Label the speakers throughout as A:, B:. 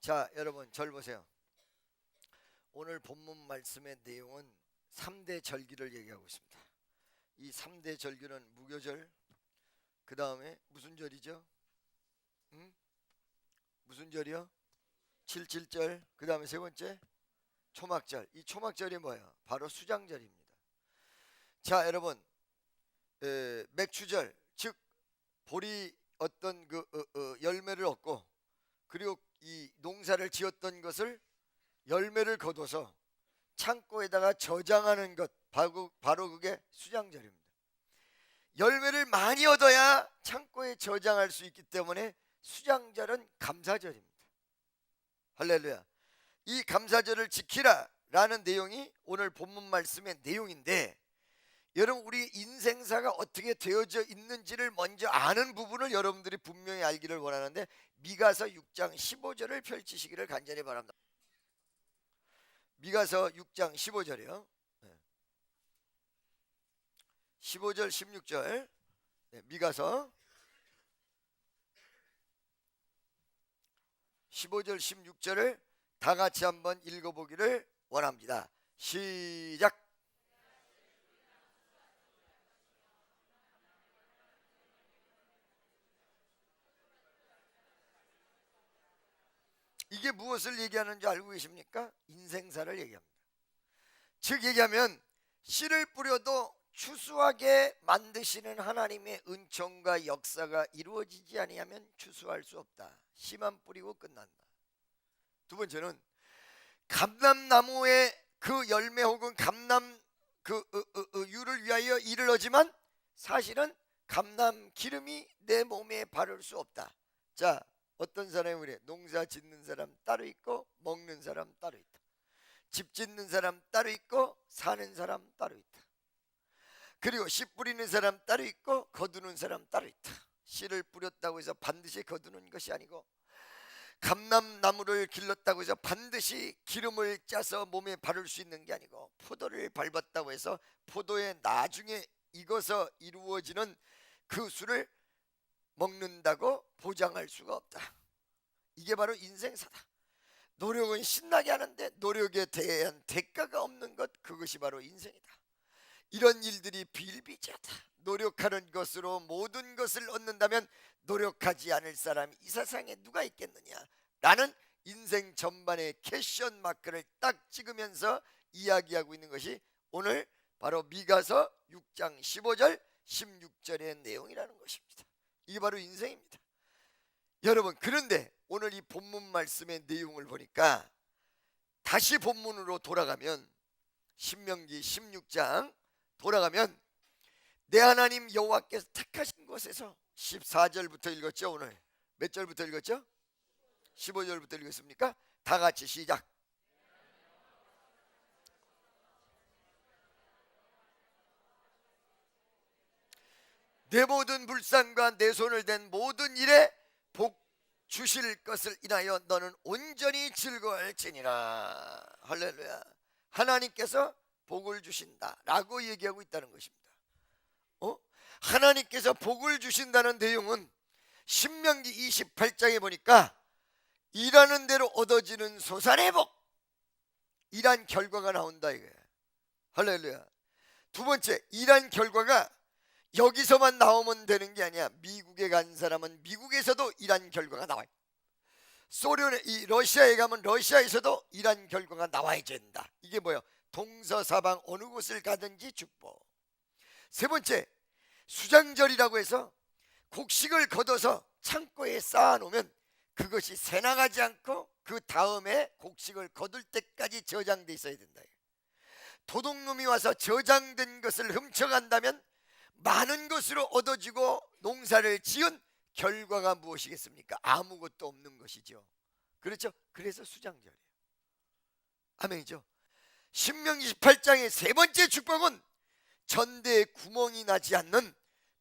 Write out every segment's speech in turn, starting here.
A: 자, 여러분 절 보세요. 오늘 본문 말씀의 내용은 3대 절기를 얘기하고 있습니다. 이 3대 절기는 무교절, 그 다음에 무슨 절이죠? 무슨 절이요? 칠칠절, 그 다음에 세 번째 초막절. 이 초막절이 뭐예요? 바로 수장절입니다. 자, 여러분, 맥추절, 즉 보리 어떤 열매를 얻고, 그리고 이 농사를 지었던 것을 열매를 거둬서 창고에다가 저장하는 것, 바로 그게 수장절입니다. 열매를 많이 얻어야 창고에 저장할 수 있기 때문에 수장절은 감사절입니다. 할렐루야. 이 감사절을 지키라 라는 내용이 오늘 본문 말씀의 내용인데, 여러분 우리 인생사가 어떻게 되어져 있는지를 먼저 아는 부분을 여러분들이 분명히 알기를 원하는데, 미가서 6장 15절을 펼치시기를 간절히 바랍니다. 미가서 6장 15절이요 15절 16절 미가서 15절 16절을 다 같이 한번 읽어보기를 원합니다. 시작. 이게 무엇을 얘기하는 줄 알고 계십니까? 인생사를 얘기합니다. 즉 얘기하면 씨를 뿌려도 추수하게 만드시는 하나님의 은총과 역사가 이루어지지 아니하면 추수할 수 없다. 씨만 뿌리고 끝난다. 두 번째는 감람나무의 그 열매 혹은 감람 유를 위하여 일을 하지만 사실은 감람 기름이 내 몸에 바를 수 없다. 자, 어떤 사람이 그래? 농사 짓는 사람 따로 있고 먹는 사람 따로 있다. 집 짓는 사람 따로 있고 사는 사람 따로 있다. 그리고 씨 뿌리는 사람 따로 있고 거두는 사람 따로 있다. 씨를 뿌렸다고 해서 반드시 거두는 것이 아니고, 감람나무를 길렀다고 해서 반드시 기름을 짜서 몸에 바를 수 있는 게 아니고, 포도를 밟았다고 해서 포도에 나중에 익어서 이루어지는 그 술을 먹는다고 보장할 수가 없다. 이게 바로 인생사다. 노력은 신나게 하는데 노력에 대한 대가가 없는 것, 그것이 바로 인생이다. 이런 일들이 비일비재하다. 노력하는 것으로 모든 것을 얻는다면 노력하지 않을 사람이 이 세상에 누가 있겠느냐 라는 인생 전반의 캐션 마크를 딱 찍으면서 이야기하고 있는 것이 오늘 바로 미가서 6장 15절 16절의 내용이라는 것입니다. 이게 바로 인생입니다. 여러분, 그런데 오늘 이 본문 말씀의 내용을 보니까 다시 본문으로 돌아가면, 신명기 16장 돌아가면 내 하나님 여호와께서 택하신 곳에서 14절부터 읽었죠. 오늘 몇 절부터 읽었죠? 15절부터 읽었습니까? 다 같이 시작. 내 모든 불쌍과 내 손을 댄 모든 일에 복 주실 것을 인하여 너는 온전히 즐거워할지니라. 할렐루야. 하나님께서 복을 주신다 라고 얘기하고 있다는 것입니다. 하나님께서 복을 주신다는 내용은 신명기 28장에 보니까 일하는 대로 얻어지는 소산의 복, 일한 결과가 나온다 이거예요. 할렐루야. 두 번째, 일한 결과가 여기서만 나오면 되는 게 아니야. 미국에 간 사람은 미국에서도 일한 결과가 나와요. 러시아에 가면 러시아에서도 일한 결과가 나와야 된다. 이게 뭐예요? 동서사방 어느 곳을 가든지 축복. 세 번째, 수장절이라고 해서 곡식을 걷어서 창고에 쌓아놓으면 그것이 새나가지 않고 그 다음에 곡식을 거둘 때까지 저장돼 있어야 된다. 도둑놈이 와서 저장된 것을 훔쳐간다면 많은 것으로 얻어지고 농사를 지은 결과가 무엇이겠습니까? 아무것도 없는 것이죠. 그렇죠? 그래서 수장절이에요. 아멘이죠. 신명기 28장의 세 번째 축복은 전대에 구멍이 나지 않는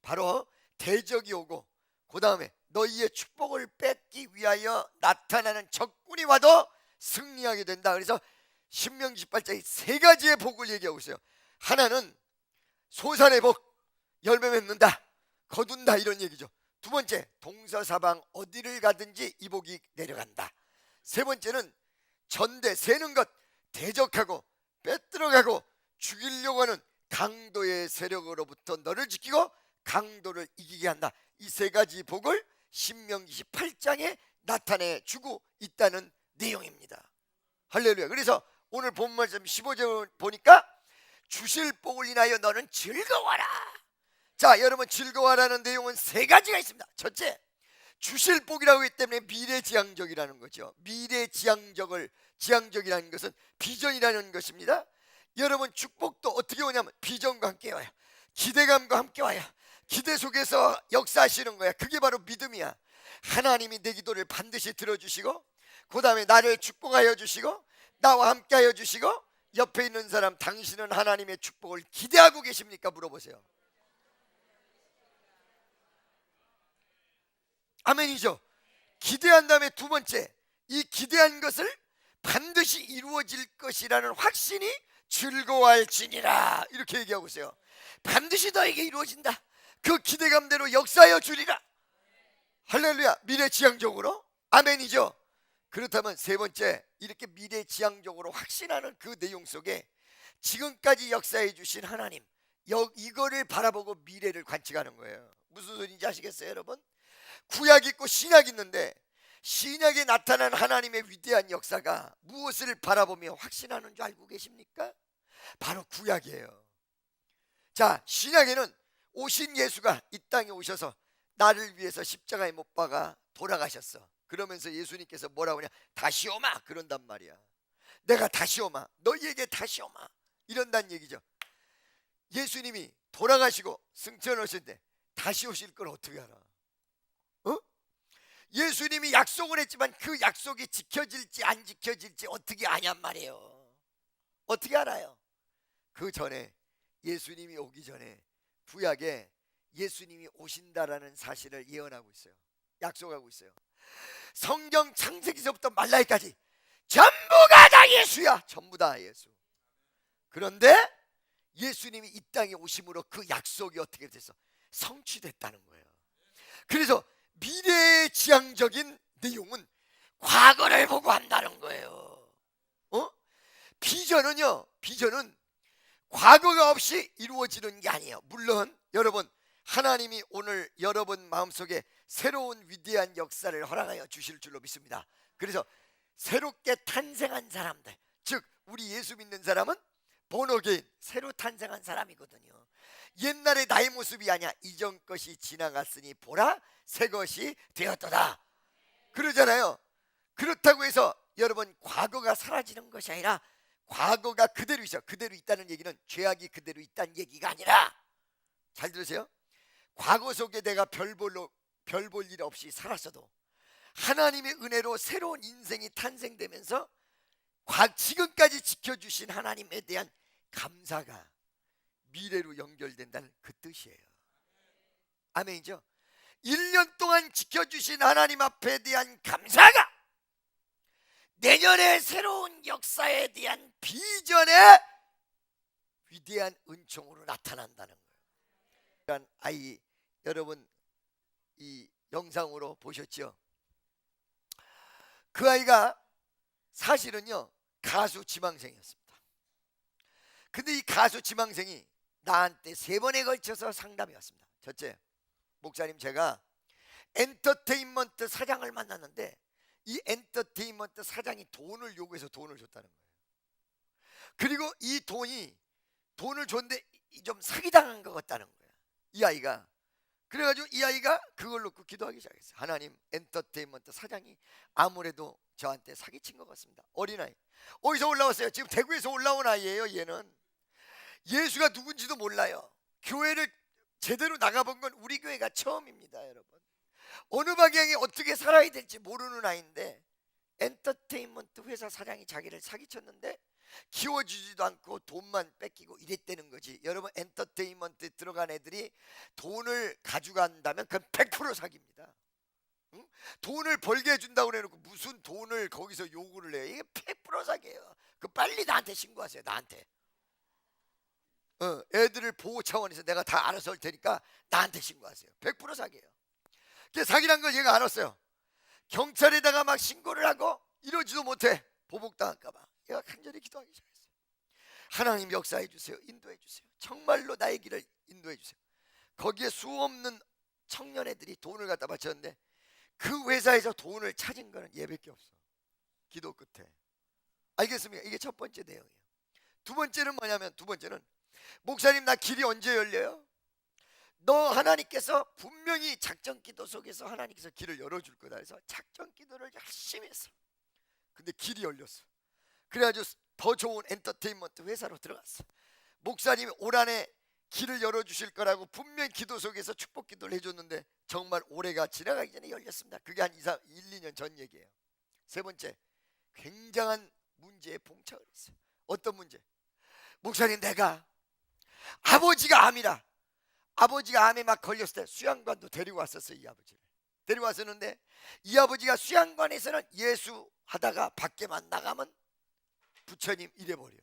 A: 바로 대적이 오고, 그 다음에 너희의 축복을 뺏기 위하여 나타나는 적군이 와도 승리하게 된다. 그래서 신명기 18장에 세 가지의 복을 얘기하고 있어요. 하나는 소산의 복, 열매 맺는다, 거둔다, 이런 얘기죠. 두 번째, 동서사방 어디를 가든지 이 복이 내려간다. 세 번째는 전대, 세는 것, 대적하고 빼들어가고 죽이려고 하는 강도의 세력으로부터 너를 지키고 강도를 이기게 한다. 이 세 가지 복을 신명기 18장에 나타내 주고 있다는 내용입니다. 할렐루야. 그래서 오늘 본 말씀 15절 보니까 주실 복을 인하여 너는 즐거워라. 자, 여러분, 즐거워라는 내용은 세 가지가 있습니다. 첫째, 주실 복이라고 했기 때문에 미래지향적이라는 거죠. 지향적이라는 것은 비전이라는 것입니다. 여러분, 축복도 어떻게 오냐면 비전과 함께 와요. 기대감과 함께 와요. 기대 속에서 역사하시는 거야. 그게 바로 믿음이야. 하나님이 내 기도를 반드시 들어주시고, 그 다음에 나를 축복하여 주시고, 나와 함께 하여 주시고, 옆에 있는 사람, 당신은 하나님의 축복을 기대하고 계십니까? 물어보세요. 아멘이죠. 기대한 다음에 두 번째, 이 기대한 것을 반드시 이루어질 것이라는 확신이 즐거워할지니라. 이렇게 얘기하고 있어요. 반드시 너에게 이루어진다. 그 기대감대로 역사하여 주리라. 할렐루야. 미래지향적으로. 아멘이죠. 그렇다면 세 번째, 이렇게 미래지향적으로 확신하는 그 내용 속에 지금까지 역사해 주신 하나님, 이거를 바라보고 미래를 관측하는 거예요. 무슨 소리인지 아시겠어요, 여러분? 구약 있고 신약 있는데, 신약에 나타난 하나님의 위대한 역사가 무엇을 바라보며 확신하는 줄 알고 계십니까? 바로 구약이에요. 자, 신약에는 오신 예수가 이 땅에 오셔서 나를 위해서 십자가에 못 박아 돌아가셨어. 그러면서 예수님께서 뭐라고 하냐? 다시 오마. 그런단 말이야. 내가 다시 오마. 너희에게 다시 오마. 이런단 얘기죠. 예수님이 돌아가시고 승천하셨는데 다시 오실 걸 어떻게 알아? 예수님이 약속을 했지만 그 약속이 지켜질지 안 지켜질지 어떻게 아냔 말이에요. 어떻게 알아요? 그 전에, 예수님이 오기 전에 구약에 예수님이 오신다라는 사실을 예언하고 있어요. 약속하고 있어요. 성경 창세기서부터 말라기까지 전부가 다 예수야. 전부 다 예수. 그런데 예수님이 이 땅에 오심으로 그 약속이 어떻게 됐어? 성취됐다는 거예요. 그래서 미래지향적인 내용은 과거를 보고 한다는 거예요. 비전은 과거가 없이 이루어지는 게 아니에요. 물론 여러분, 하나님이 오늘 여러분 마음속에 새로운 위대한 역사를 허락하여 주실 줄로 믿습니다. 그래서 새롭게 탄생한 사람들, 즉 우리 예수 믿는 사람은 본어게인, 새로 탄생한 사람이거든요. 옛날의 나의 모습이 아니야. 이전 것이 지나갔으니 보라, 새 것이 되었도다. 그러잖아요. 그렇다고 해서 여러분, 과거가 사라지는 것이 아니라 과거가 그대로 있어. 그대로 있다는 얘기는 죄악이 그대로 있다는 얘기가 아니라, 잘 들으세요. 과거 속에 내가 별 볼 일 없이 살았어도 하나님의 은혜로 새로운 인생이 탄생되면서 지금까지 지켜주신 하나님에 대한 감사가 미래로 연결된다는 그 뜻이에요. 아멘이죠. 1년 동안 지켜주신 하나님 앞에 대한 감사가 내년의 새로운 역사에 대한 비전의 위대한 은총으로 나타난다는 거예요. 그러니까 아이, 여러분 이 영상으로 보셨죠? 그 아이가 사실은요 가수 지망생이었습니다. 근데 이 가수 지망생이 나한테 3번에 걸쳐서 상담이 왔습니다. 첫째, 목사님, 제가 엔터테인먼트 사장을 만났는데 이 엔터테인먼트 사장이 돈을 요구해서 돈을 줬다는 거예요. 그리고 이 돈을 줬는데 좀 사기당한 것 같다는 거예요, 이 아이가. 그래가지고 이 아이가 그걸 놓고 기도하기 시작했어요. 하나님, 엔터테인먼트 사장이 아무래도 저한테 사기친 것 같습니다. 어린아이, 어디서 올라왔어요? 지금 대구에서 올라온 아이예요. 얘는 예수가 누군지도 몰라요. 교회를 제대로 나가본 건 우리 교회가 처음입니다. 여러분, 어느 방향이 어떻게 살아야 될지 모르는 아이인데 엔터테인먼트 회사 사장이 자기를 사기쳤는데 키워주지도 않고 돈만 뺏기고 이랬다는 거지. 여러분, 엔터테인먼트 들어간 애들이 돈을 가져간다면 그건 100% 사기입니다. 응? 돈을 벌게 해준다고 해놓고 무슨 돈을 거기서 요구를 해. 이게 100% 사기예요. 그 빨리 나한테 신고하세요. 나한테. 애들을 보호 차원에서 내가 다 알아서 할 테니까 나한테 신고하세요. 100% 사기예요. 사기란 걸 얘가 알았어요. 경찰에다가 막 신고를 하고 이러지도 못해. 보복당할까봐 얘가 간절히 기도하기 시작했어요. 하나님 역사해 주세요. 인도해 주세요. 정말로 나의 길을 인도해 주세요. 거기에 수없는 청년애들이 돈을 갖다 바쳤는데 그 회사에서 돈을 찾은 거는 얘밖에 없어. 기도 끝에. 알겠습니까? 이게 첫 번째 내용이에요. 두 번째는 뭐냐면, 두 번째는 목사님 나 길이 언제 열려요? 너 하나님께서 분명히 작전 기도 속에서 하나님께서 길을 열어줄 거다 해서 작전 기도를 열심히 했어. 근데 길이 열렸어. 그래가지고 더 좋은 엔터테인먼트 회사로 들어갔어. 목사님이 올 한해 길을 열어주실 거라고 분명히 기도 속에서 축복 기도를 해줬는데 정말 올해가 지나가기 전에 열렸습니다. 그게 한 1, 2년 전 얘기예요. 세 번째, 굉장한 문제에 봉착을 했어요. 어떤 문제? 목사님 내가 아버지가 암이라, 아버지가 암에 막 걸렸을 때 수양관도 데리고 왔었어요. 이 아버지를 데리고 왔었는데 이 아버지가 수양관에서는 예수하다가 밖에만 나가면 부처님 이래버려.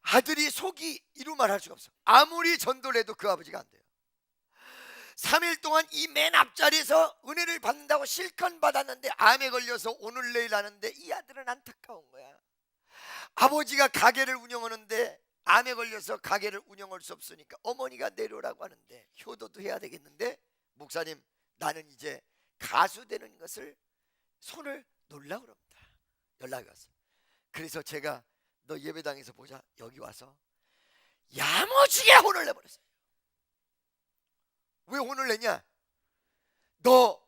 A: 아들이 속이 이루 말할 수가 없어. 아무리 전도를 해도 그 아버지가 안 돼요. 3일 동안 이 맨 앞자리에서 은혜를 받는다고 실컷 받았는데 암에 걸려서 오늘 내일 하는데 이 아들은 안타까운 거야. 아버지가 가게를 운영하는데 암에 걸려서 가게를 운영할 수 없으니까 어머니가 내려오라고 하는데 효도도 해야 되겠는데 목사님 나는 이제 가수 되는 것을 손을 놓으려고 그럽니다. 연락이 왔어. 그래서 제가 너 예배당에서 보자. 여기 와서 야무지게 혼을 내버렸어요. 왜 혼을 내냐? 너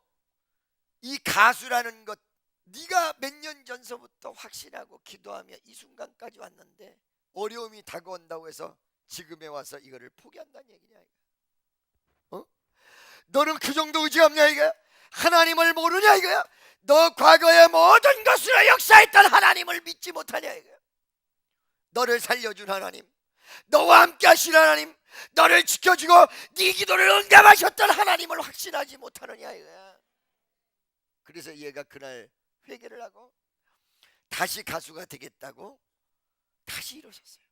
A: 이 가수라는 것 네가 몇 년 전서부터 확신하고 기도하며 이 순간까지 왔는데 어려움이 다가온다고 해서 지금에 와서 이거를 포기한다는 얘기냐 이거? 너는 그 정도 의지가 없냐 이거야? 하나님을 모르냐 이거야? 너 과거의 모든 것으로 역사했던 하나님을 믿지 못하냐 이거야? 너를 살려준 하나님, 너와 함께 하신 하나님, 너를 지켜주고 네 기도를 응답하셨던 하나님을 확신하지 못하느냐 이거야. 그래서 얘가 그날 회개를 하고 다시 가수가 되겠다고 다시 이러셨어요.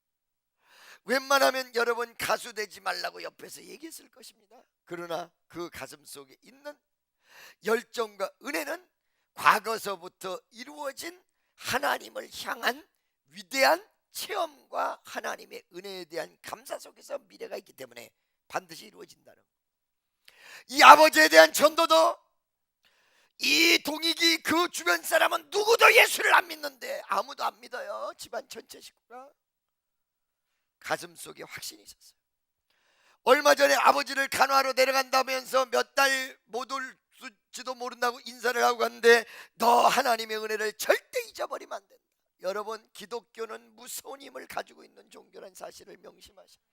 A: 웬만하면 여러분 가수 되지 말라고 옆에서 얘기했을 것입니다. 그러나 그 가슴 속에 있는 열정과 은혜는 과거서부터 이루어진 하나님을 향한 위대한 체험과 하나님의 은혜에 대한 감사 속에서 미래가 있기 때문에 반드시 이루어진다는 거예요. 이 아버지에 대한 전도도 이 동익이 그 주변 사람은 누구도 예수를 안 믿는데 아무도 안 믿어요. 집안 전체 식구가. 가슴 속에 확신이 있었어요. 얼마 전에 아버지를 간호하러 내려간다면서 몇 달 못 올지도 모른다고 인사를 하고 갔는데 너 하나님의 은혜를 절대 잊어버리면 안 된다. 여러분 기독교는 무서운 힘을 가지고 있는 종교라는 사실을 명심하세요.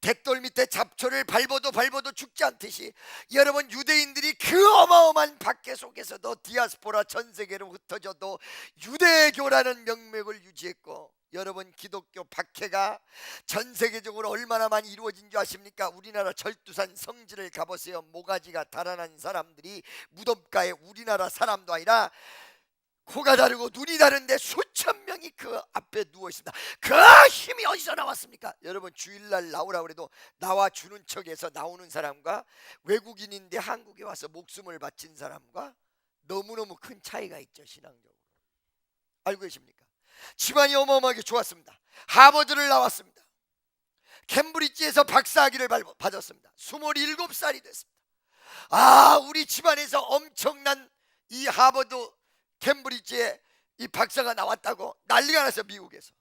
A: 댓돌 밑에 잡초를 밟아도 죽지 않듯이 여러분 유대인들이 그 어마어마한 박해 속에서도 디아스포라 전 세계로 흩어져도 유대교라는 명맥을 유지했고, 여러분 기독교 박해가 전 세계적으로 얼마나 많이 이루어진 줄 아십니까? 우리나라 절두산 성지를 가보세요. 모가지가 달아난 사람들이 무덤가에 우리나라 사람도 아니라 코가 다르고 눈이 다른데 수천 명이 그 앞에 누워 있습니다. 그 힘이 어디서 나왔습니까? 여러분 주일날 나오라고 해도 나와 주는 척해서 나오는 사람과 외국인인데 한국에 와서 목숨을 바친 사람과 너무너무 큰 차이가 있죠. 신앙적으로 알고 계십니까? 집안이 어마어마하게 좋았습니다. 하버드를 나왔습니다. 캠브리지에서 박사학위를 받았습니다. 27살이 됐습니다. 우리 집안에서 엄청난 이 하버드 캠브리지에 이 박사가 나왔다고 난리가 났어요, 미국에서.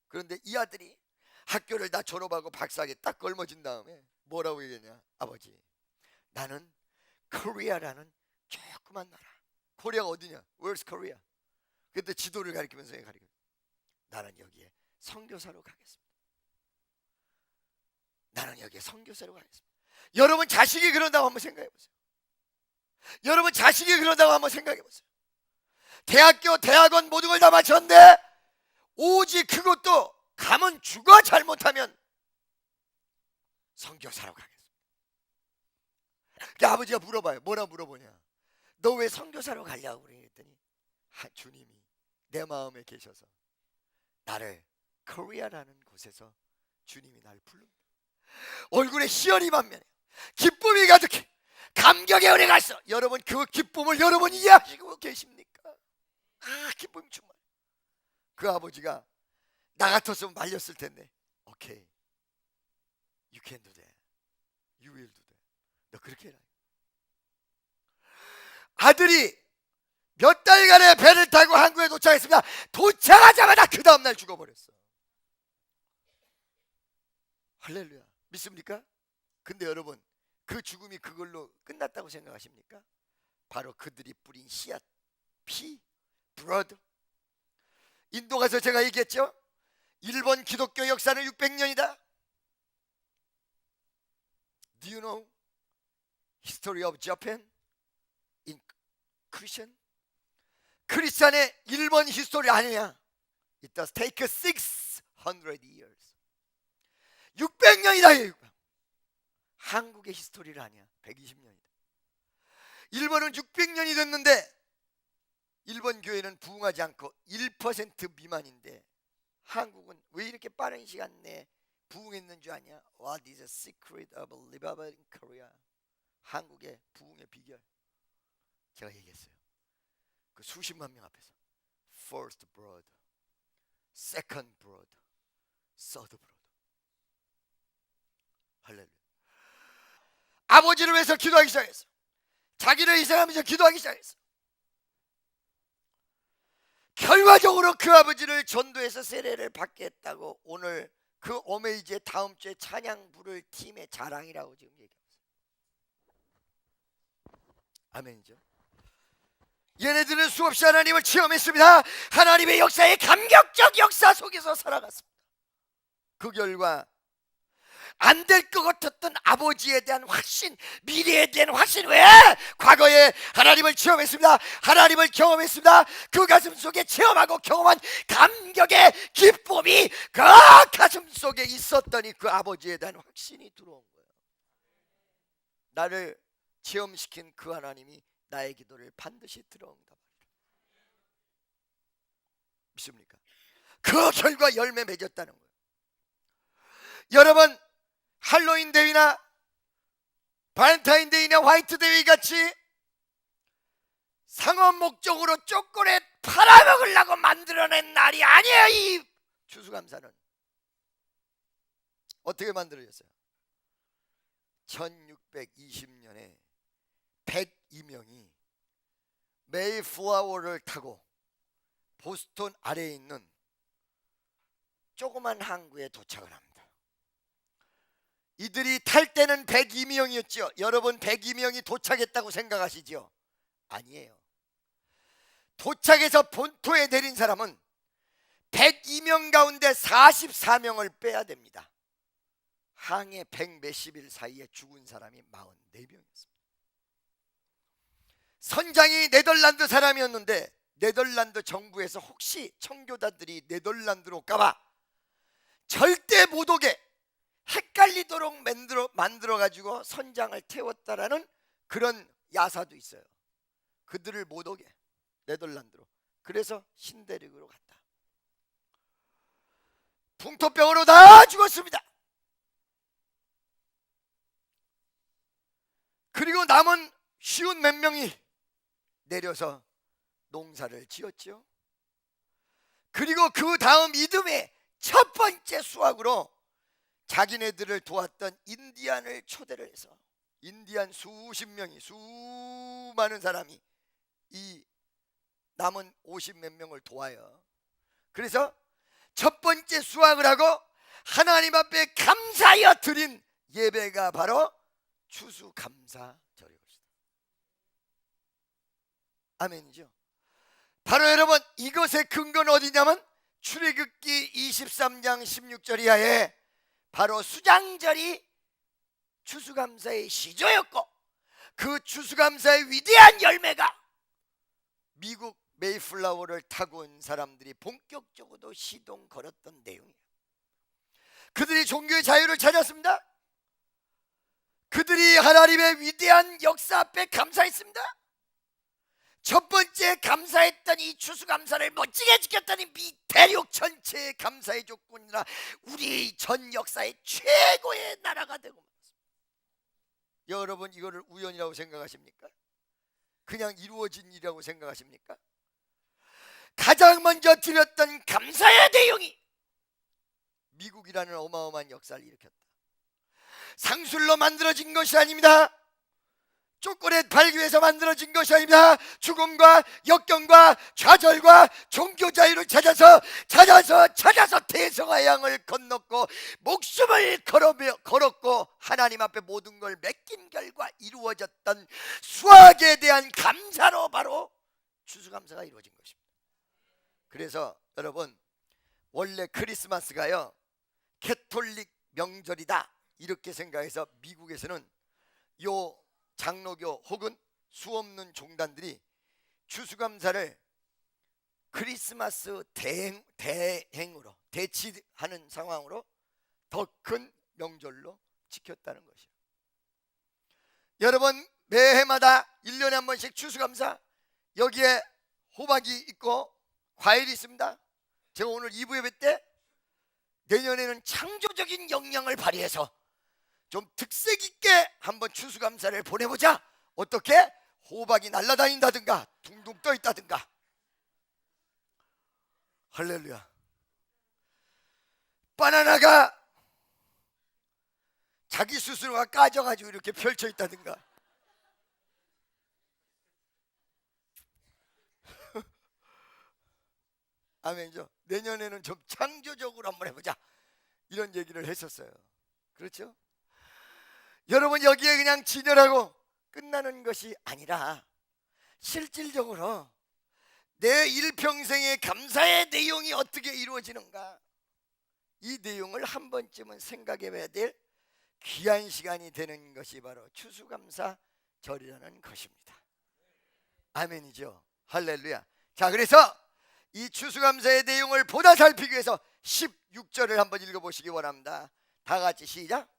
A: 그런데 이 아들이 학교를 다 졸업하고 박사학위 딱 걸머진 다음에 뭐라고 얘기했냐? 아버지, 나는 코리아라는 조그만 나라. 코리아가 어디냐? Where's Korea? 그때 지도를 가리키면서 나는 여기에 선교사로 가겠습니다. 나는 여기에 선교사로 가겠습니다. 여러분 자식이 그런다고 한번 생각해 보세요. 여러분 자식이 그런다고 한번 생각해 보세요. 대학교, 대학원 모든 걸 다 마쳤는데 오직 그것도 가면 죽어. 잘못하면 선교사로 가겠습니다. 그러니까 아버지가 물어봐요. 뭐라 물어보냐? 너 왜 선교사로 가려고 그랬더니 주님이 내 마음에 계셔서 나를 코리아라는 곳에서 주님이 날 부릅니다. 얼굴에 희열이 만면해, 기쁨이 가득해. 감격의 은혜가 있어. 여러분 그 기쁨을 여러분 이해하시고 계십니까? 기쁨이 정말. 그 아버지가 나 같았으면 말렸을 텐데. 오케이, you can do that, you will do that. 너 그렇게 해라. 아들이 몇 달간의 배를 타고 한국에 도착했습니다. 도착하자마자 그 다음날 죽어버렸어. 할렐루야. 믿습니까? 근데 여러분 그 죽음이 그걸로 끝났다고 생각하십니까? 바로 그들이 뿌린 씨앗, 피, blood. 인도 가서 제가 얘기했죠. 일본 기독교 역사는 600년이다. Do you know history of Japan in Christian? 크리스찬의 일본 히스토리 아니야. It does take 600 years. 600년이다. 한국의 히스토리를 아니야. 120년이다. 일본은 600년이 됐는데 일본 교회는 부흥하지 않고 1% 미만인데 한국은 왜 이렇게 빠른 시간 내에 부흥했는 줄 아냐? What is the secret of revival in Korea? 한국의 부흥의 비결 제가 얘기했어요. 그 수십만 명 앞에서 First blood, second blood, third blood. 할렐루야. 아버지를 위해서 기도하기 시작했어. 자기를 희생하면서 기도하기 시작했어. 결과적으로 그 아버지를 전도해서 세례를 받게 했다고 오늘 그 어메이지의 다음 주에 찬양 부를 팀의 자랑이라고 지금 얘기합니다. 아멘이죠. 얘네들은 수없이 하나님을 체험했습니다. 하나님의 역사의 감격적 역사 속에서 살아갔습니다. 그 결과 안 될 것 같았던 아버지에 대한 확신, 미래에 대한 확신. 왜? 과거에 하나님을 체험했습니다. 하나님을 경험했습니다. 그 가슴 속에 체험하고 경험한 감격의 기쁨이 그 가슴 속에 있었더니 그 아버지에 대한 확신이 들어온 거예요. 나를 체험시킨 그 하나님이 나의 기도를 반드시 들어온다. 믿습니까? 그 결과 열매 맺었다는 거예요. 여러분 할로윈 데이나 발렌타인데이나 화이트데이 같이 상업 목적으로 초콜릿 팔아먹으려고 만들어낸 날이 아니에요. 이 추수감사는 어떻게 만들어졌어요? 1620년에 102명이 메이플라워를 타고 보스턴 아래에 있는 조그만 항구에 도착을 합니다. 이들이 탈 때는 102명이었죠. 여러분 102명이 도착했다고 생각하시죠? 아니에요. 도착해서 본토에 내린 사람은 102명 가운데 44명을 빼야 됩니다. 항해 100 몇십 일 사이에 죽은 사람이 44명이었습니다. 선장이 네덜란드 사람이었는데 네덜란드 정부에서 혹시 청교도들이 네덜란드로 가봐 절대 못 오게 헷갈리도록 만들어가지고 선장을 태웠다라는 그런 야사도 있어요. 그들을 못 오게 네덜란드로. 그래서 신대륙으로 갔다. 풍토병으로 다 죽었습니다. 그리고 남은 쉬운 몇 명이 내려서 농사를 지었죠. 그리고 그 다음 이듬해 첫 번째 수확으로 자기네들을 도왔던 인디안을 초대를 해서 인디안 수십 명이 수많은 사람이 이 남은 50 몇 명을 도와요. 그래서 첫 번째 수확을 하고 하나님 앞에 감사하여 드린 예배가 바로 추수감사절이었습니다. 아멘이죠. 바로 여러분 이것의 근거는 어디냐면 출애굽기 23장 16절 이하에 바로 수장절이 추수감사의 시조였고 그 추수감사의 위대한 열매가 미국 메이플라워를 타고 온 사람들이 본격적으로 시동 걸었던 내용이에요. 그들이 종교의 자유를 찾았습니다. 그들이 하나님의 위대한 역사 앞에 감사했습니다. 첫 번째 감사했던 이 추수감사를 멋지게 지켰더니 미 대륙 전체의 감사의 조건이라 우리 전 역사의 최고의 나라가 되고 말았습니다. 여러분 이거를 우연이라고 생각하십니까? 그냥 이루어진 일이라고 생각하십니까? 가장 먼저 드렸던 감사의 내용이 미국이라는 어마어마한 역사를 일으켰다. 상술로 만들어진 것이 아닙니다. 초콜릿 발기에서 만들어진 것이 아닙니다. 죽음과 역경과 좌절과 종교 자유를 찾아서 대성화 양을 건넜고 목숨을 걸었고 하나님 앞에 모든 걸 맡긴 결과 이루어졌던 수학에 대한 감사로 바로 추수감사가 이루어진 것입니다. 그래서 여러분, 원래 크리스마스가요 캐톨릭 명절이다 이렇게 생각해서 미국에서는 요 장로교 혹은 수없는 종단들이 추수감사를 크리스마스 대행으로 대치하는 상황으로 더 큰 명절로 지켰다는 것이에요. 여러분, 매해마다 1년에 한 번씩 추수감사, 여기에 호박이 있고 과일이 있습니다. 제가 오늘 2부 예배 때 내년에는 창조적인 역량을 발휘해서 좀 특색 있게 한번 추수감사를 보내보자. 어떻게? 호박이 날아다닌다든가 둥둥 떠 있다든가. 할렐루야. 바나나가 자기 스스로가 까져가지고 이렇게 펼쳐 있다든가. 아멘이죠. 내년에는 좀 창조적으로 한번 해보자 이런 얘기를 했었어요. 그렇죠? 여러분, 여기에 그냥 진열하고 끝나는 것이 아니라 실질적으로 내 일평생의 감사의 내용이 어떻게 이루어지는가, 이 내용을 한 번쯤은 생각해 봐야 될 귀한 시간이 되는 것이 바로 추수감사절이라는 것입니다. 아멘이죠. 할렐루야. 자, 그래서 이 추수감사의 내용을 보다 살피기 위해서 16절을 한번 읽어보시기 원합니다. 다 같이 시작.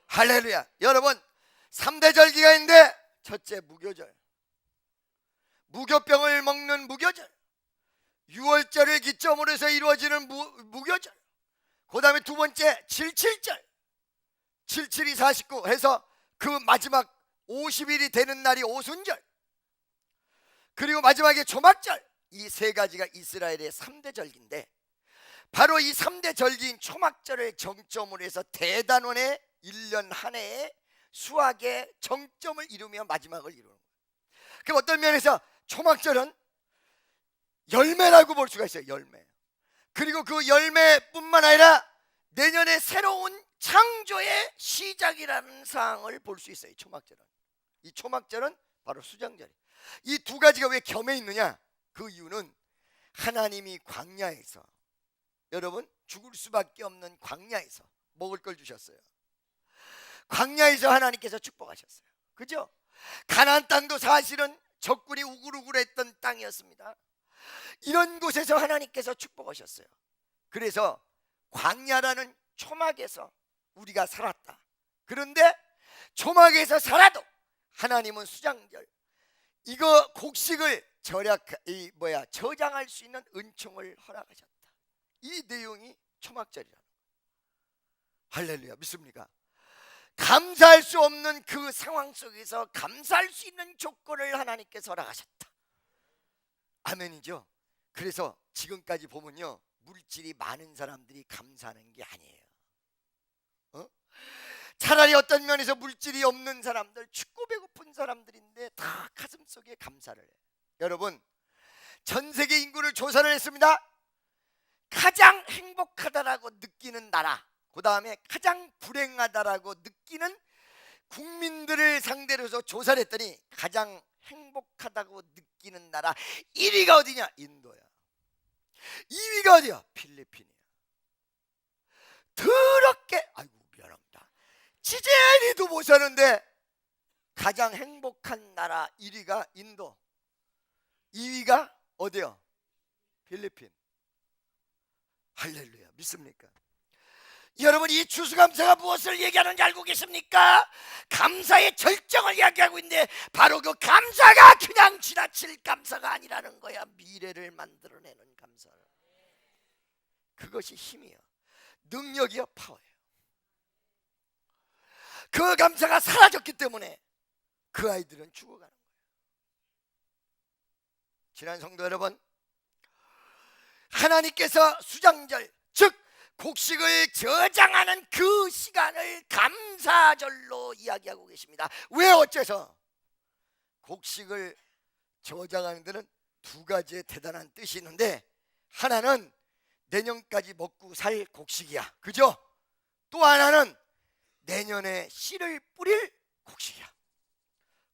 A: 할렐루야. 여러분, 3대 절기가 있는데 첫째 무교절, 무교병을 먹는 무교절, 6월절을 기점으로 해서 이루어지는 무교절, 그 다음에 두 번째 77절, 77이 49 해서 그 마지막 50일이 되는 날이 오순절, 그리고 마지막에 초막절. 이 세 가지가 이스라엘의 3대 절기인데 바로 이 3대 절기인 초막절을 정점으로 해서 대단원의 1년 한 해의 수학의 정점을 이루며 마지막을 이루는 거예요. 그럼 어떤 면에서 초막절은 열매라고 볼 수가 있어요. 열매. 그리고 그 열매뿐만 아니라 내년에 새로운 창조의 시작이라는 사항을 볼 수 있어요. 초막절은. 이 초막절은 바로 수장절이에요. 이 두 가지가 왜 겸해 있느냐? 그 이유는 하나님이 광야에서, 여러분, 죽을 수밖에 없는 광야에서 먹을 걸 주셨어요. 광야에서 하나님께서 축복하셨어요. 그죠? 가나안 땅도 사실은 적군이 우글우글했던 땅이었습니다. 이런 곳에서 하나님께서 축복하셨어요. 그래서 광야라는 초막에서 우리가 살았다. 그런데 초막에서 살아도 하나님은 수장절, 이거 곡식을 저장할 수 있는 은총을 허락하셨다. 이 내용이 초막절이라는 거예요. 할렐루야. 믿습니까? 감사할 수 없는 그 상황 속에서 감사할 수 있는 조건을 하나님께서 허락하셨다. 아멘이죠. 그래서 지금까지 보면요, 물질이 많은 사람들이 감사하는 게 아니에요. 차라리 어떤 면에서 물질이 없는 사람들, 춥고 배고픈 사람들인데 다 가슴속에 감사를 해요. 여러분, 전 세계 인구를 조사를 했습니다. 가장 행복하다라고 느끼는 나라, 그 다음에 가장 불행하다라고 느끼는 국민들을 상대로 해서 조사를 했더니 가장 행복하다고 느끼는 나라 1위가 어디냐? 인도야. 2위가 어디야? 필리핀이야. 더럽게, 아이고 미안합니다, 지젤이도 못 사는데 가장 행복한 나라 1위가 인도, 2위가 어디요? 필리핀. 할렐루야. 믿습니까? 여러분, 이 추수감사가 무엇을 얘기하는지 알고 계십니까? 감사의 절정을 이야기하고 있는데 바로 그 감사가 그냥 지나칠 감사가 아니라는 거야. 미래를 만들어내는 감사. 그것이 힘이에요. 능력이요, 파워예요. 그 감사가 사라졌기 때문에 그 아이들은 죽어가는 거예요. 지난 성도 여러분, 하나님께서 수장절, 즉 곡식을 저장하는 그 시간을 감사절로 이야기하고 계십니다. 왜 어째서? 곡식을 저장하는 데는 두 가지의 대단한 뜻이 있는데, 하나는 내년까지 먹고 살 곡식이야, 그죠? 또 하나는 내년에 씨를 뿌릴 곡식이야.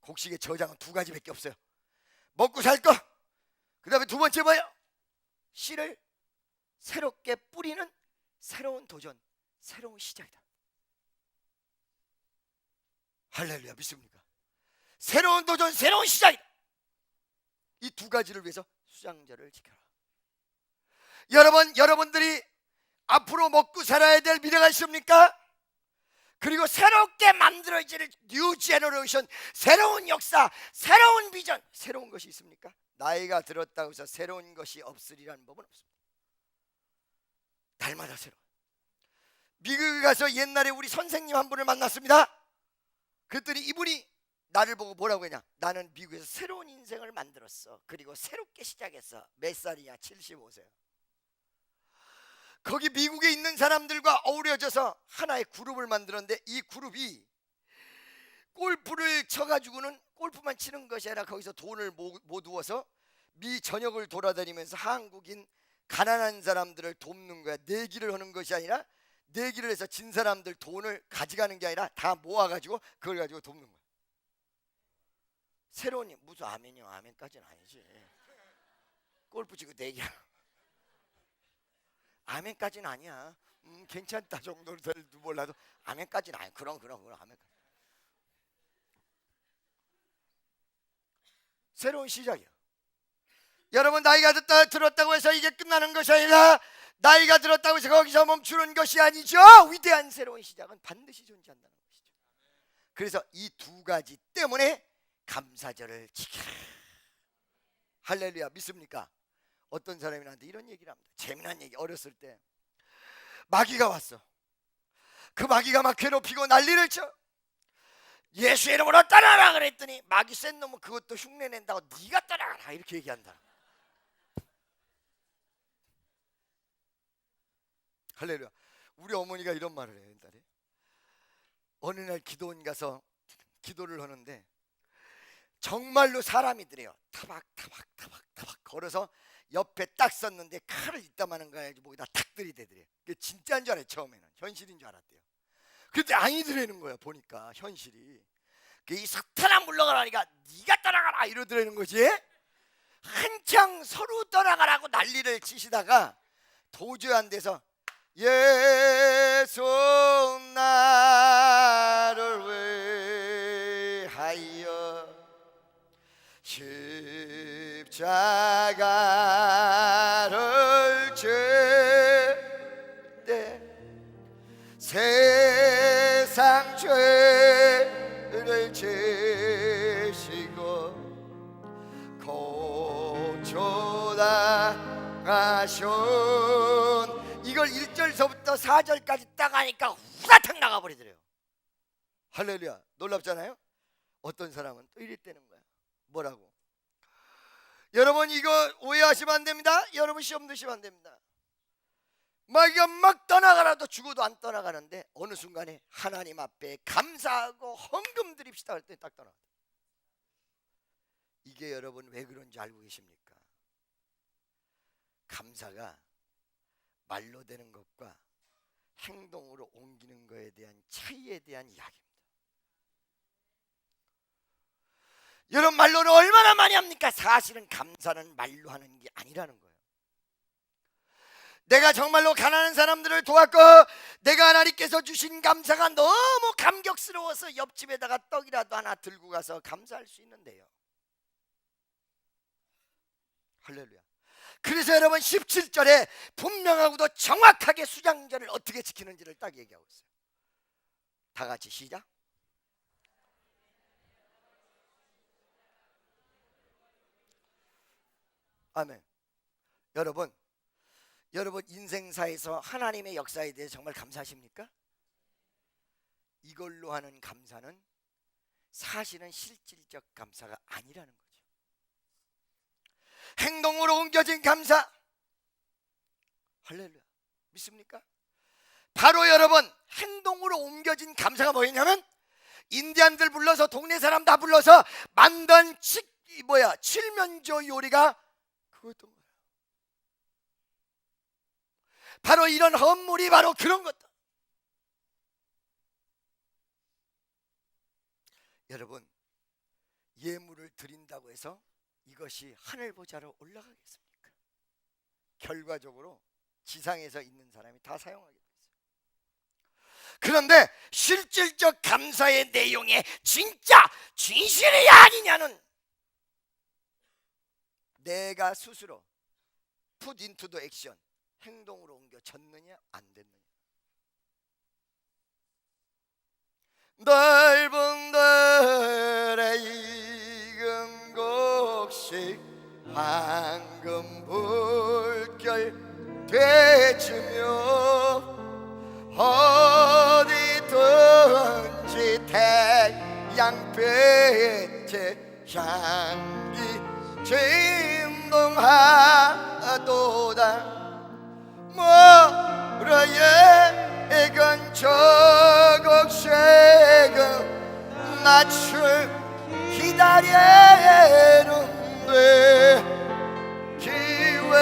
A: 곡식의 저장은 두 가지밖에 없어요. 먹고 살 거, 그 다음에 두 번째 뭐예요? 씨를 새롭게 뿌리는 새로운 도전, 새로운 시작이다. 할렐루야, 믿습니까? 새로운 도전, 새로운 시작이다. 이 두 가지를 위해서 수장절을 지켜라. 여러분들이 앞으로 먹고 살아야 될 미래가 있습니까? 그리고 새롭게 만들어질 뉴 제너레이션, 새로운 역사, 새로운 비전, 새로운 것이 있습니까? 나이가 들었다고 해서 새로운 것이 없으리라는 법은 없습니다. 날마다 새로운. 미국에 가서 옛날에 우리 선생님 한 분을 만났습니다. 그랬더니 이분이 나를 보고 뭐라고 했냐? 나는 미국에서 새로운 인생을 만들었어. 그리고 새롭게 시작했어. 몇 살이냐? 75세요. 거기 미국에 있는 사람들과 어우러져서 하나의 그룹을 만들었는데, 이 그룹이 골프를 쳐가지고는 골프만 치는 것이 아니라 거기서 돈을 모두어서 미 전역을 돌아다니면서 한국인 가난한 사람들을 돕는 거야. 내기를 하는 것이 아니라, 내기를 해서 진 사람들 돈을 가져가는 게 아니라 다 모아가지고 그걸 가지고 돕는 거야. 새로운, 무슨 아멘이요? 아멘까지는 아니지. 골프 치고 내기야. 아멘까지는 아니야. 괜찮다 정도로 될도 몰라도 아멘까지는 아니야. 그럼 아멘까지. 새로운 시작이야. 여러분, 나이가 들었다고 해서 이게 끝나는 것이 아니라, 나이가 들었다고 해서 거기서 멈추는 것이 아니죠. 위대한 새로운 시작은 반드시 존재한다는 것이죠. 그래서 이 두 가지 때문에 감사절을 지켜라. 할렐루야, 믿습니까? 어떤 사람이 나한테 이런 얘기를 합니다. 재미난 얘기. 어렸을 때 마귀가 왔어. 그 마귀가 막 괴롭히고 난리를 쳐. 예수의 이름으로 떠나라 그랬더니, 마귀 센 놈은 그것도 흉내낸다고 네가 떠나가라 이렇게 얘기한다. 할렐루야. 우리 어머니가 이런 말을 해요. 옛날에 어느 날 기도원 가서 기도를 하는데 정말로 사람이더래요. 타박 걸어서 옆에 딱 섰는데 칼을 이따마는 거야. 목에다 탁 들이대더래요. 그게 진짜인 줄 알아요. 처음에는 현실인 줄 알았대요. 근데 아니더라는 거야. 보니까 현실이. 이 사탄아 물러가라니까 네가 떠나가라 이러더라는 거지. 한창 서로 떠나가라고 난리를 치시다가 도저히 안 돼서, 예수 나를 위하여 십자가를 졌대 세상 죄를 지시고 고초당하신, 이걸 1절서부터 4절까지 딱 하니까 후다닥 나가버리더래요. 할렐루야. 놀랍잖아요. 어떤 사람은 또 이랬다는 거야. 뭐라고? 여러분, 이거 오해하시면 안 됩니다. 여러분, 시험 드시면 안 됩니다. 마귀가 막 떠나가라도 죽어도 안 떠나가는데, 어느 순간에 하나님 앞에 감사하고 헌금 드립시다 할 때 딱 떠나가. 이게 여러분 왜 그런지 알고 계십니까? 감사가 말로 되는 것과 행동으로 옮기는 것에 대한 차이에 대한 이야기입니다. 여러분, 말로는 얼마나 많이 합니까? 사실은 감사는 말로 하는 게 아니라는 거예요. 내가 정말로 가난한 사람들을 도왔고, 내가 하나님께서 주신 감사가 너무 감격스러워서 옆집에다가 떡이라도 하나 들고 가서 감사할 수 있는데요. 할렐루야. 그래서 여러분, 17절에 분명하고도 정확하게 수장절을 어떻게 지키는지를 딱 얘기하고 있어요. 다 같이 시작. 아멘. 여러분, 여러분 인생사에서 하나님의 역사에 대해 정말 감사하십니까? 이걸로 하는 감사는 사실은 실질적 감사가 아니라는 거죠. 행동으로 옮겨진 감사, 할렐루야, 믿습니까? 바로 여러분 행동으로 옮겨진 감사가 뭐였냐면 인디안들 불러서 동네 사람 다 불러서 만든 칠면조 요리가 그거였던 거예요. 바로 이런 헌물이 바로 그런 것들. 여러분 예물을 드린다고 해서 이것이 하늘 보좌로 올라가겠습니까? 결과적으로 지상에서 있는 사람이 다 사용하게 돼 있어요. 그런데 실질적 감사의 내용에 진짜 진실이야 아니냐는 내가 스스로 put into the action, 행동으로 옮겨졌느냐 안 됐느냐. 넓은 들의 익은 곡식 황금 물결 되치며 어디든지 태양빛의 향기 진동하도다. 모라의 익은 저곡식은 낯을 기다리는데 기회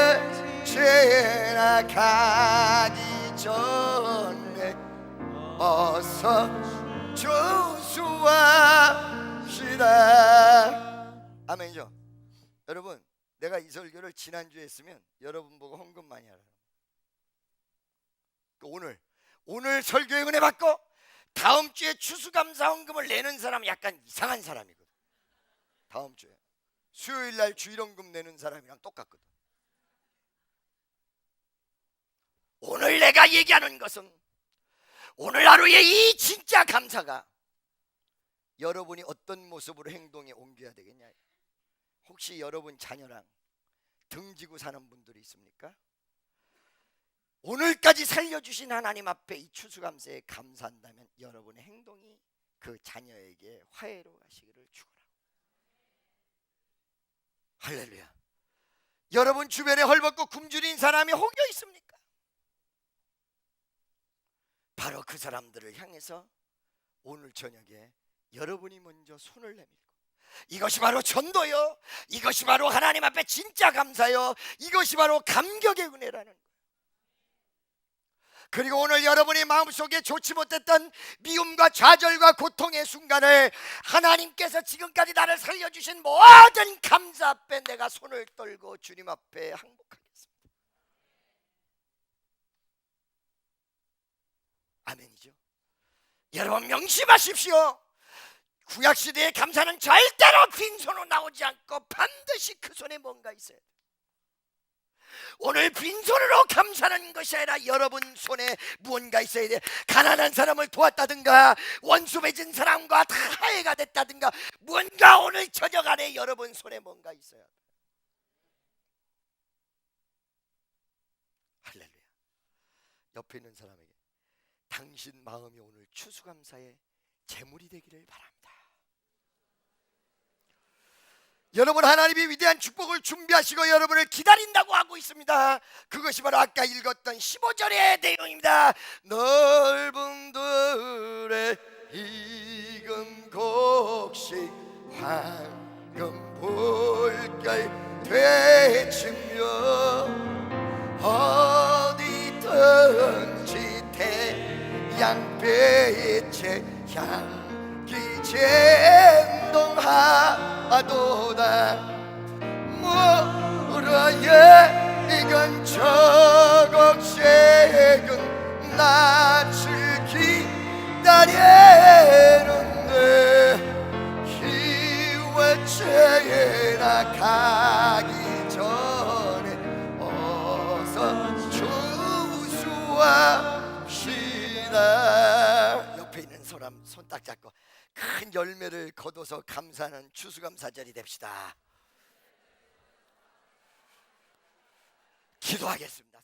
A: 지나가기 전에 어서 주수합시다. 아멘이죠. 여러분 내가 이 설교를 지난주에 했으면 여러분 보고 헌금 많이 하라. 오늘 설교에 은혜 받고 다음 주에 추수감사 헌금을 내는 사람은 약간 이상한 사람이거든. 다음 주에 수요일 날 주일헌금 내는 사람이랑 똑같거든. 오늘 내가 얘기하는 것은 오늘 하루의 이 진짜 감사가 여러분이 어떤 모습으로 행동에 옮겨야 되겠냐. 혹시 여러분 자녀랑 등지고 사는 분들이 있습니까? 오늘까지 살려주신 하나님 앞에 이 추수감사에 감사한다면 여러분의 행동이 그 자녀에게 화해로 가시기를 축원합니다. 할렐루야. 여러분 주변에 헐벗고 굶주린 사람이 혹여 있습니까? 바로 그 사람들을 향해서 오늘 저녁에 여러분이 먼저 손을 내밀고 이것이 바로 전도요, 이것이 바로 하나님 앞에 진짜 감사요, 이것이 바로 감격의 은혜라는 거예요. 그리고 오늘 여러분이 마음속에 좋지 못했던 미움과 좌절과 고통의 순간을 하나님께서 지금까지 나를 살려주신 모든 감사 앞에 내가 손을 떨고 주님 앞에 항복하겠습니다. 아멘이죠. 여러분 명심하십시오. 구약시대의 감사는 절대로 빈손으로 나오지 않고 반드시 그 손에 뭔가 있어야 돼요. 오늘 빈손으로 감사하는 것이 아니라 여러분 손에 무언가 있어야 돼. 가난한 사람을 도왔다든가 원수 맺은 사람과 다 화해가 됐다든가 무언가 오늘 저녁 안에 여러분 손에 뭔가 있어야 돼. 할렐루야. 옆에 있는 사람에게 당신 마음이 오늘 추수감사의 제물이 되기를 바랍니다. 여러분 하나님이 위대한 축복을 준비하시고 여러분을 기다린다고 하고 있습니다. 그것이 바로 아까 읽었던 15절의 내용입니다. 넓은 들의 익은 곡식 황금 물결 되치며 어디든지 태양빛의 향기 진동하도다. 모라의 익은 저곡식은 낯을 기다리는데 기회체나 가기 전에 어서 주수합시다. 옆에 있는 사람 손 딱 잡고 큰 열매를 거둬서 감사하는 추수감사절이 됩시다. 기도하겠습니다.